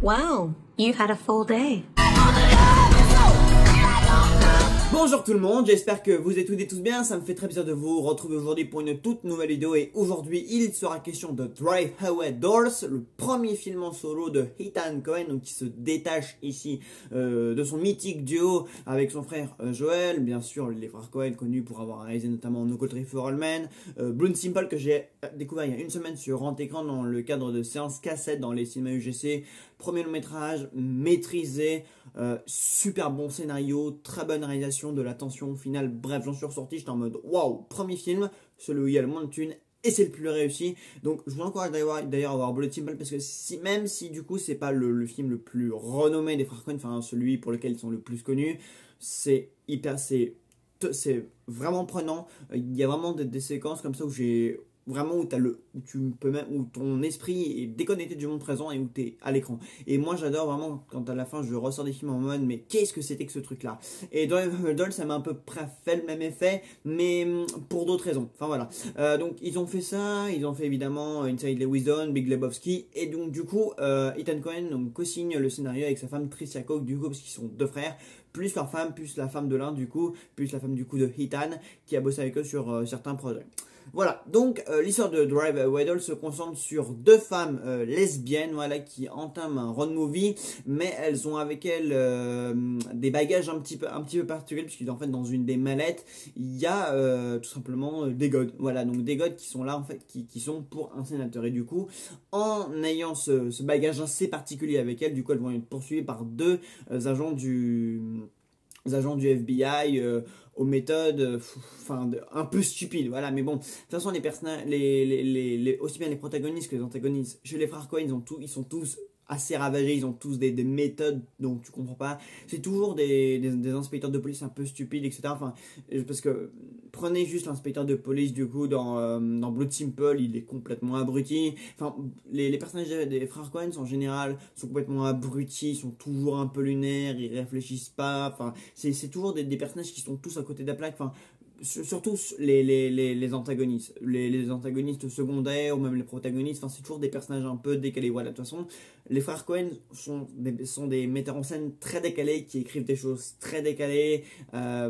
Wow, you've had a full day. Bonjour tout le monde, j'espère que vous êtes toutes et tous bien, ça me fait très plaisir de vous retrouver aujourd'hui pour une toute nouvelle vidéo et aujourd'hui il sera question de Drive Away Dolls, le premier film en solo de Ethan Coen, donc qui se détache ici de son mythique duo avec son frère Joel, bien sûr les frères Coen connus pour avoir réalisé notamment No Country for Old Men, Blue Simple que j'ai découvert il y a une semaine sur Grand Écran dans le cadre de séances cassettes dans les cinémas UGC, premier long métrage maîtrisé, super bon scénario, très bonne réalisation, de la tension au final, bref j'en suis ressorti, j'étais en mode waouh, premier film, celui où il y a le moins de thunes et c'est le plus réussi, donc je vous encourage d'ailleurs à voir Bullet Simple parce que même si du coup c'est pas le film le plus renommé des frères Coen, enfin celui pour lequel ils sont le plus connus, c'est vraiment prenant, il y a vraiment des séquences comme ça où j'ai vraiment où où ton esprit est déconnecté du monde présent et où tu es à l'écran. Et moi j'adore vraiment quand à la fin je ressors des films en mode mais qu'est-ce que c'était que ce truc là. Et dans Doll ça m'a un peu près fait le même effet mais pour d'autres raisons. Enfin voilà. Donc ils ont fait ça, ils ont fait évidemment Inside Llewellyn Wisdom, Big Lebowski et donc du coup Ethan Coen donc co-signe le scénario avec sa femme Tricia Cooke du coup parce qu'ils sont deux frères, plus leur femme, plus la femme de l'un du coup, plus la femme du coup de Ethan qui a bossé avec eux sur certains projets. Voilà, donc l'histoire de Drive Away Dolls se concentre sur deux femmes lesbiennes, voilà, qui entament un road movie, mais elles ont avec elles des bagages un petit peu particuliers, puisqu'en en fait dans une des mallettes, il y a tout simplement des godes, voilà, donc des godes qui sont là en fait, qui sont pour un sénateur, et du coup, en ayant ce bagage assez particulier avec elles, du coup elles vont être poursuivies par deux agents du FBI aux méthodes un peu stupides, voilà, mais bon, de toute façon les personnages, aussi bien les protagonistes que les antagonistes, chez les frères Coen, ils sont tous assez ravagés, ils ont tous des méthodes donc tu comprends pas, c'est toujours des inspecteurs de police un peu stupides, etc. Enfin, parce que prenez juste l'inspecteur de police du coup dans Blood Simple, il est complètement abruti, enfin les personnages des frères Coen en général sont complètement abrutis, ils sont toujours un peu lunaires, ils réfléchissent pas, enfin c'est toujours des personnages qui sont tous à côté de la plaque, enfin surtout les antagonistes, les antagonistes secondaires ou même les protagonistes, enfin c'est toujours des personnages un peu décalés. Voilà, de toute façon les frères Coen sont des metteurs en scène très décalés qui écrivent des choses très décalées,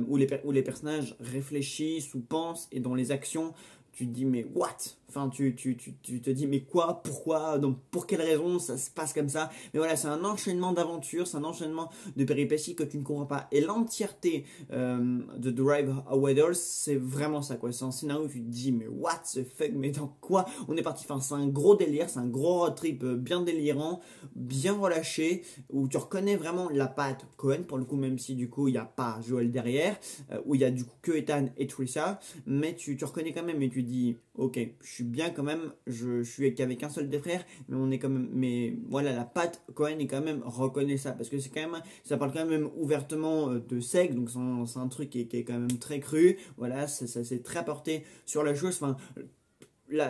où les personnages réfléchissent ou pensent et dont les actions tu te dis mais what, enfin tu te dis mais quoi, pourquoi, donc pour quelle raison ça se passe comme ça. Mais voilà, c'est un enchaînement d'aventures, c'est un enchaînement de péripéties que tu ne comprends pas, et l'entièreté de Drive Away Dolls c'est vraiment ça quoi. C'est un scénario où tu te dis mais what the fuck, mais dans quoi on est parti. Enfin c'est un gros délire, c'est un gros road trip bien délirant, bien relâché, où tu reconnais vraiment la patte Coen pour le coup, même si du coup il n'y a pas Joel derrière, où il y a du coup que Ethan et Tricia, mais tu reconnais quand même et tu dis ok, je suis bien quand même, je suis qu'avec un seul des frères, mais on est quand même, mais voilà, la patte Coen est quand même reconnaissable, parce que c'est quand même, ça parle quand même ouvertement de sexe, donc c'est un truc qui est quand même très cru, voilà, ça c'est très porté sur la chose, enfin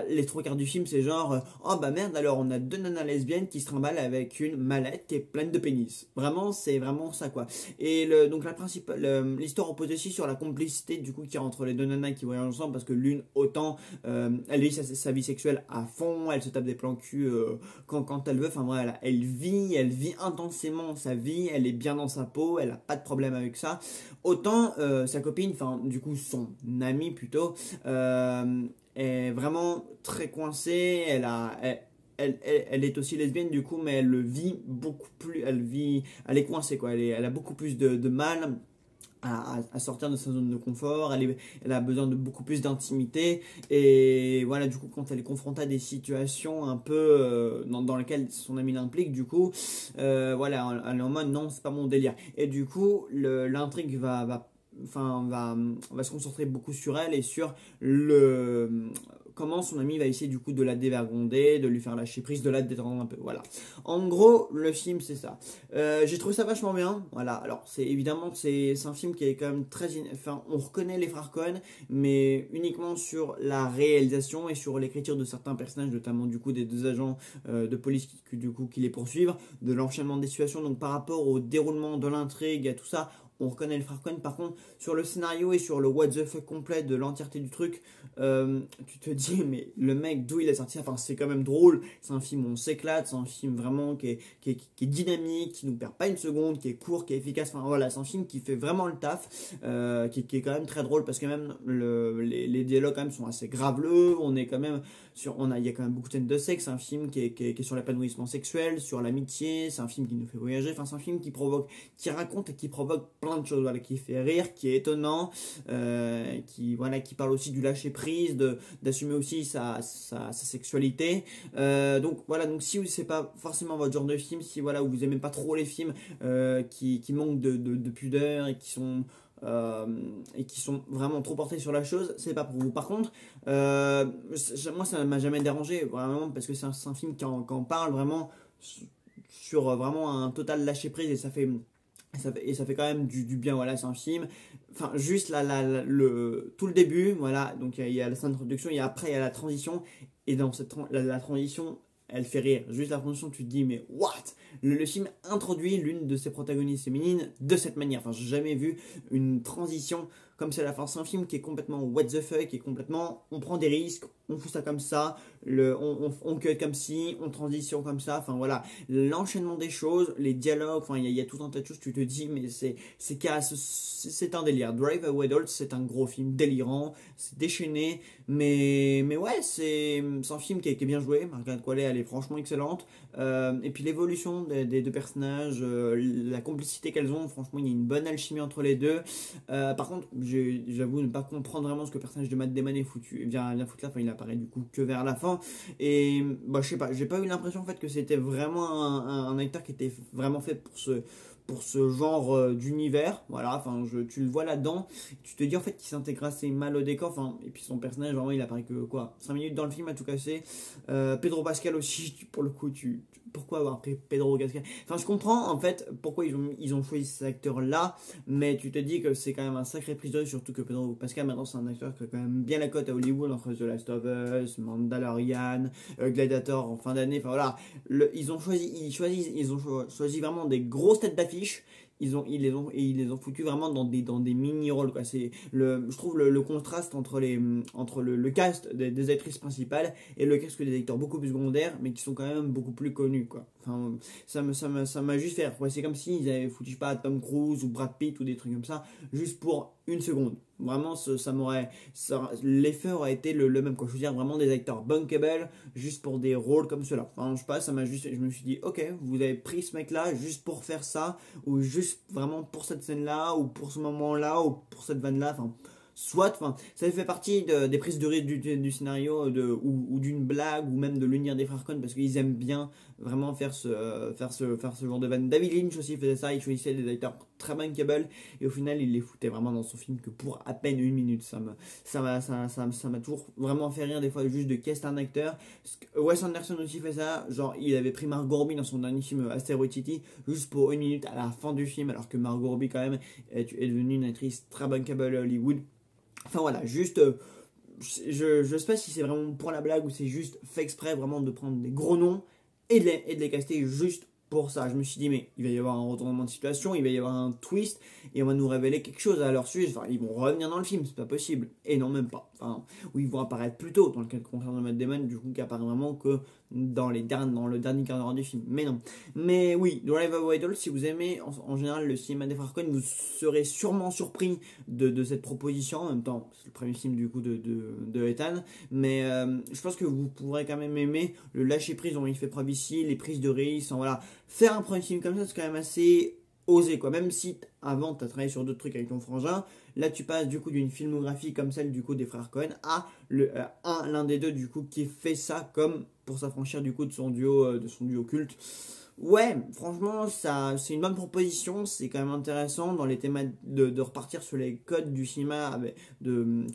les trois quarts du film c'est genre oh bah merde, alors on a deux nanas lesbiennes qui se trimballent avec une mallette qui est pleine de pénis, vraiment c'est vraiment ça quoi. Et donc l'histoire repose aussi sur la complicité du coup qu'il y a entre les deux nanas qui voyagent ensemble, parce que l'une autant elle vit sa vie sexuelle à fond, elle se tape des plans cul quand elle veut, enfin voilà, elle vit intensément sa vie, elle est bien dans sa peau, elle a pas de problème avec ça, autant sa copine, enfin du coup son amie plutôt, est vraiment très coincée, elle est aussi lesbienne du coup, mais elle le vit beaucoup plus, elle est coincée quoi, elle a beaucoup plus de mal à sortir de sa zone de confort, elle a besoin de beaucoup plus d'intimité, et voilà, du coup quand elle est confrontée à des situations un peu dans lesquelles son ami l'implique, du coup voilà, elle est en mode non c'est pas mon délire, et du coup l'intrigue va se concentrer beaucoup sur elle et sur comment son ami va essayer du coup de la dévergonder, de lui faire lâcher prise, de la détendre un peu, voilà. En gros, le film c'est ça. J'ai trouvé ça vachement bien, voilà. Alors c'est un film qui est quand même enfin on reconnaît les frères Coen, mais uniquement sur la réalisation et sur l'écriture de certains personnages, notamment du coup des deux agents de police qui les poursuivent, de l'enchaînement des situations, donc par rapport au déroulement de l'intrigue et tout ça, on reconnaît le frère Coen. Par contre, sur le scénario et sur le what the fuck complet de l'entièreté du truc, tu te dis, mais le mec, d'où il est sorti, enfin, c'est quand même drôle, c'est un film où on s'éclate, c'est un film vraiment qui est dynamique, qui nous perd pas une seconde, qui est court, qui est efficace, enfin voilà, c'est un film qui fait vraiment le taf, qui est quand même très drôle, parce que même les dialogues quand même sont assez graveleux, on est quand même il y a quand même beaucoup de scènes de sexe, c'est un film qui est sur l'épanouissement sexuel, sur l'amitié, c'est un film qui nous fait voyager, enfin c'est un film qui raconte et qui provoque plein de choses, voilà, qui fait rire, qui est étonnant, qui parle aussi du lâcher prise, d'assumer aussi sa sexualité. Donc voilà, donc si c'est pas forcément votre genre de film, si voilà vous aimez pas trop les films qui manquent de pudeur et qui sont vraiment trop portés sur la chose, c'est pas pour vous. Par contre, moi ça m'a jamais dérangé vraiment parce que c'est un film qui en parle vraiment sur vraiment un total lâcher prise et ça fait quand même du bien, voilà, c'est un film. Enfin, juste tout le début, voilà, donc il y a la scène d'introduction, et après il y a la transition, et dans la transition, elle fait rire. Juste la transition, tu te dis, mais what? Le film introduit l'une de ses protagonistes féminines de cette manière. Enfin, j'ai jamais vu une transition comme c'est la fin. C'est un film qui est complètement what the fuck, qui est complètement, on prend des risques, on fout ça comme ça, on cut comme ci, on transition comme ça, enfin voilà, l'enchaînement des choses, les dialogues, enfin il y a tout un tas de choses, tu te dis mais c'est un délire. Drive Away Dolls, c'est un gros film délirant, c'est déchaîné, mais ouais, c'est un film qui est bien joué, Margaret Qualley elle est franchement excellente, et puis l'évolution des deux personnages, la complicité qu'elles ont, franchement il y a une bonne alchimie entre les deux. Par contre, j'avoue ne pas comprendre vraiment ce que le personnage de Matt Damon vient foutre là, enfin il apparaît du coup que vers la fin, et bah je sais pas, j'ai pas eu l'impression en fait que c'était vraiment un acteur qui était vraiment fait pour ce genre d'univers, voilà, enfin tu le vois là-dedans, tu te dis en fait qu'il s'intègre assez mal au décor, enfin, et puis son personnage vraiment il apparaît que quoi, 5 minutes dans le film à tout casser. Pedro Pascal aussi, pour le coup, pourquoi avoir pris Pedro Pascal? Enfin, je comprends en fait pourquoi ils ont choisi cet acteur-là, mais tu te dis que c'est quand même un sacré prise de risque, surtout que Pedro Pascal maintenant c'est un acteur qui a quand même bien la cote à Hollywood entre The Last of Us, Mandalorian, Gladiator en fin d'année, enfin voilà, ils ont choisi vraiment des grosses têtes d'affiche. Ils les ont foutus vraiment dans des mini-rôles, quoi. Je trouve le contraste entre le cast des actrices principales et le cast des acteurs beaucoup plus secondaires, mais qui sont quand même beaucoup plus connus, quoi. Enfin, ça m'a juste fait rire, quoi. C'est comme s'ils avaient foutu, je sais pas, Tom Cruise ou Brad Pitt ou des trucs comme ça, juste pour une seconde. Vraiment, l'effet aurait été le même, quoi. Je veux dire, vraiment des acteurs bankable, juste pour des rôles comme cela. Enfin, je sais pas, je me suis dit, ok, vous avez pris ce mec-là juste pour faire ça, ou juste vraiment pour cette scène-là, ou pour ce moment-là, ou pour cette vanne-là, enfin, soit, enfin, ça fait partie des prises de risque du scénario, ou d'une blague, ou même de l'univers des frères Coen, parce qu'ils aiment bien vraiment faire ce genre de vanne. David Lynch aussi faisait ça, il choisissait des acteurs très bankable, et au final, il les foutait vraiment dans son film que pour à peine une minute. Ça m'a toujours vraiment fait rire des fois, juste de caster un acteur. Wes Anderson aussi fait ça, genre il avait pris Margot Robbie dans son dernier film Asteroid City, juste pour une minute à la fin du film, alors que Margot Robbie quand même est devenue une actrice très bankable à Hollywood. Enfin voilà, juste, je sais pas si c'est vraiment pour la blague ou c'est juste fait exprès vraiment de prendre des gros noms et de les caster juste pour ça. Je me suis dit, mais il va y avoir un retournement de situation, il va y avoir un twist et on va nous révéler quelque chose à leur sujet. Enfin, ils vont revenir dans le film, c'est pas possible. Et non, même pas. Enfin, ou ils vont apparaître plus tôt dans le cas de concernant Matt Damon, du coup, qui apparaît vraiment que dans le dernier quart d'heure du film. Mais non. Mais oui, Drive Away Dolls, si vous aimez en général le cinéma des frères Coen, vous serez sûrement surpris de cette proposition. En même temps, c'est le premier film du coup de Ethan. Mais je pense que vous pourrez quand même aimer le lâcher prise dont il fait preuve ici, les prises de risque. Voilà. Faire un premier film comme ça, c'est quand même assez osé, quoi. Même si avant tu as travaillé sur d'autres trucs avec ton frangin, là tu passes du coup d'une filmographie comme celle du coup des frères Coen à l'un des deux du coup qui fait ça comme pour s'affranchir du coup de son duo culte. Ouais, franchement, ça, c'est une bonne proposition, c'est quand même intéressant dans les thématiques de repartir sur les codes du cinéma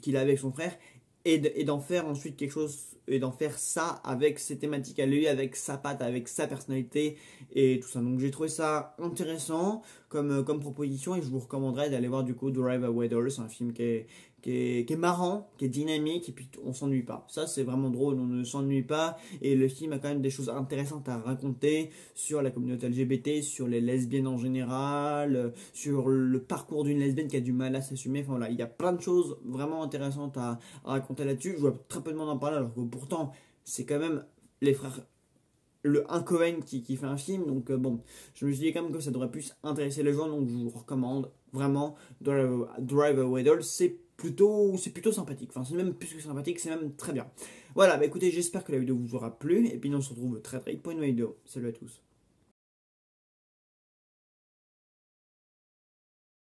qu'il a avec son frère et d'en faire ensuite quelque chose et d'en faire ça avec ses thématiques à lui, avec sa patte, avec sa personnalité et tout ça. Donc j'ai trouvé ça intéressant comme proposition et je vous recommanderais d'aller voir du coup Drive Away Dolls, un film qui est marrant, qui est dynamique, et puis on s'ennuie pas. Ça, c'est vraiment drôle, on ne s'ennuie pas, et le film a quand même des choses intéressantes à raconter sur la communauté LGBT, sur les lesbiennes en général, sur le parcours d'une lesbienne qui a du mal à s'assumer. Enfin voilà, il y a plein de choses vraiment intéressantes à raconter là-dessus. Je vois très peu de monde en parler, alors que pourtant, c'est quand même les frères un Cohen qui fait un film, donc bon, je me suis dit quand même que ça devrait plus intéresser les gens, donc je vous recommande vraiment Drive Away Doll, c'est plutôt sympathique, enfin c'est même plus que sympathique, c'est même très bien. Voilà, bah écoutez, j'espère que la vidéo vous aura plu, et puis on se retrouve très très vite pour une nouvelle vidéo. Salut à tous.